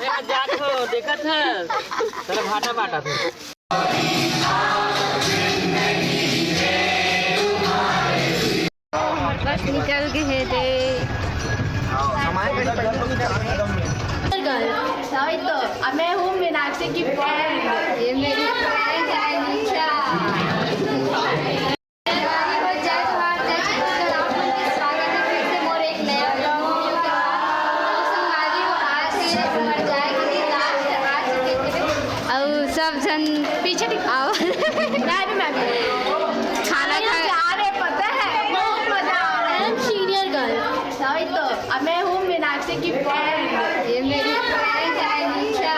देखा था तेरा भाटा बाटा था। बस निकल गए थे। तो अब मैं हूँ मीनाक्षी की फ्रेंड। ये मेरी फ्रेंड है निशा। सब जन पीछे दिखाओ। मैं भी खाना खा रहे पता है बहुत मजा आ रहा है। सीनियर गर्ल सही तो अब मैं हूँ मीनाक्षी की फ्रेंड। ये मेरी फ्रेंड है निशा।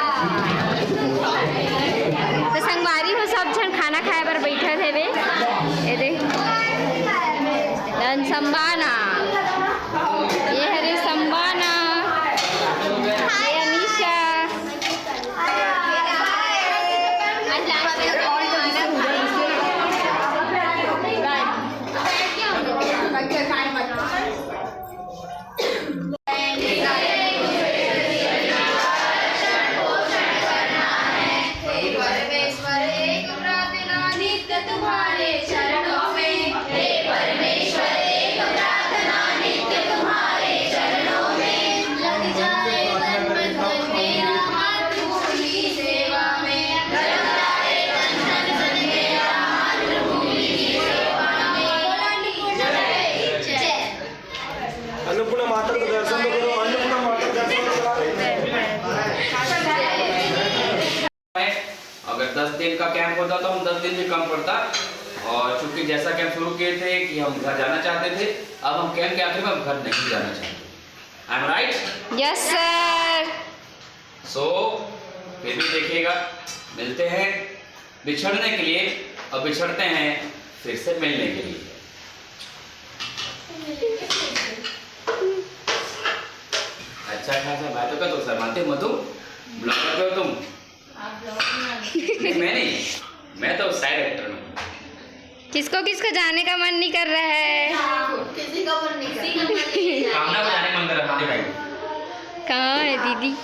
तो संगवारी हो सब जन खाना खाए पर बैठे थे वे। ये देख संबाना ये हरे संबाना अगर 10 दिन का कैंप होता तो हम 10 दिन भी कम पड़ता। और चूंकि जैसा कैंप शुरू किए थे कि हम घर जाना चाहते थे, अब हम कैंप के आखिर में हम घर नहीं जाना चाहते। I am right? Yes sir. So फिर भी देखिएगा, मिलते हैं बिछड़ने के लिए और बिछड़ते हैं फिर से मिलने के लिए। अच्छा खासा बातों का तो शर्माते मत तुम, ब्लॉगर हो तुम। मैं नहीं, मैं तो साइड एक्टर हूँ। किसको किसको जाने का मन नहीं कर रहा है? किसी का मन नहीं कर रहा। कामना को जाने मन कर रहा है भाई। कहाँ है दीदी?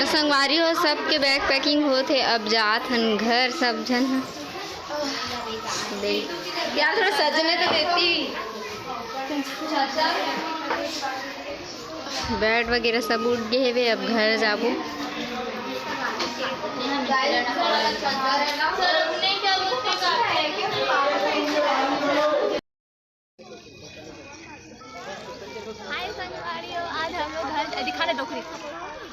संगवारी हो सबके बैग पैकिंग होते अब जात हन घर सब जन। यार थोड़ा सजने तो देती। बेड वगैरह सब उठ गए वे अब घर जाबू। हाय संगवारियों, आज हम लोग घर दिखाने डोकरी।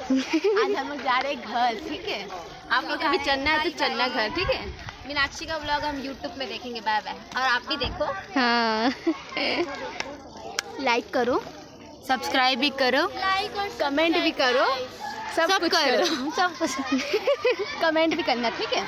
आज हम लोग जा रहे घर, ठीक है? आप लोग कभी चलना है तो चलना घर, ठीक है? मीनाक्षी का व्लॉग हम YouTube में देखेंगे। Bye bye. और आप भी देखो। हाँ। लाइक करो, सब्सक्राइब भी करो, लाइक और कमेंट भी करो, सब कुछ करो। सब कुछ कमेंट भी करना, ठीक है?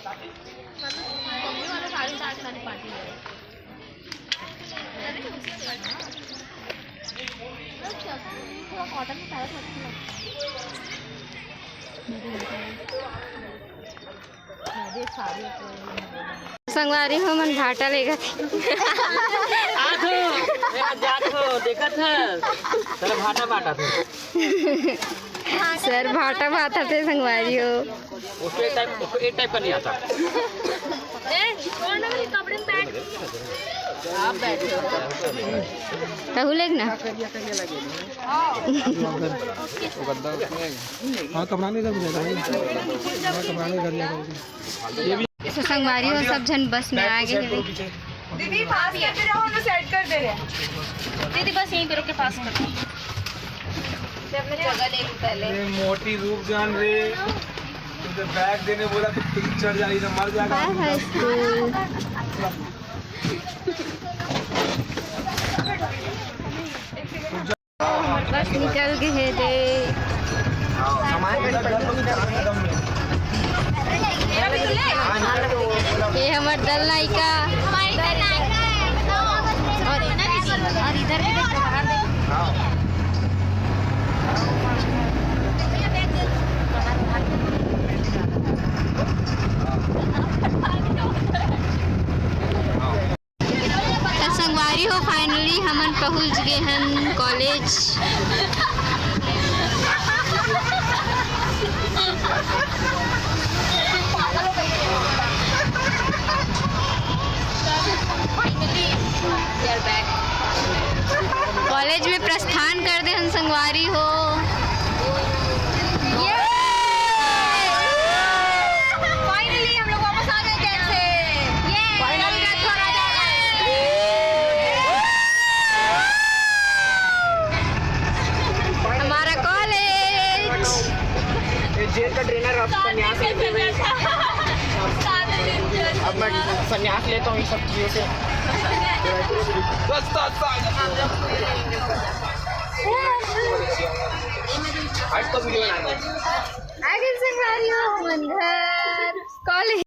साड़ी अच्छी वाला साड़ी पार्टी कॉटन में पैर रखती हूँ संगवारी हो मन भाटा लेगा देखा था सर भाटा बाटा था सर भाटा भाटा थे संगवारी हो उसको एक टाइप का नहीं आता कपड़े में बैठ आप बैठे कहू लेग ना हाँ कमराने का भी तो संगवारी हो सब जन बस में आ गए हैं। दीदी पास करके रहो ना सेट कर दे रहे दीदी बस यहीं पे रुक के पास कर जगह ले लूं पहले मोटी रूप जान रे तुझे बैग देने बोला तो खुद चढ़ जाएगी तो मर जाएगा हाय हाय स्कूल बस निकल गए थे ये हमार दल नायिका और इधर भी देखो बाहर देखो संगवारी हो फाइनली हमन पहुंच गए हैं कॉलेज। कॉलेज में प्रस्थान कर दे हम संगवारी हो फाइनली हम लोग वापस आ गए कैसे हमारा कॉलेज। जेल का ट्रेनर अब संन्यास लेते हुए अब मैं संन्यास लेता हूँ इन सब चीज़ों से आज तो वीडियो बनाएंगे आगे संगवारी हो मंदिर कॉलेज।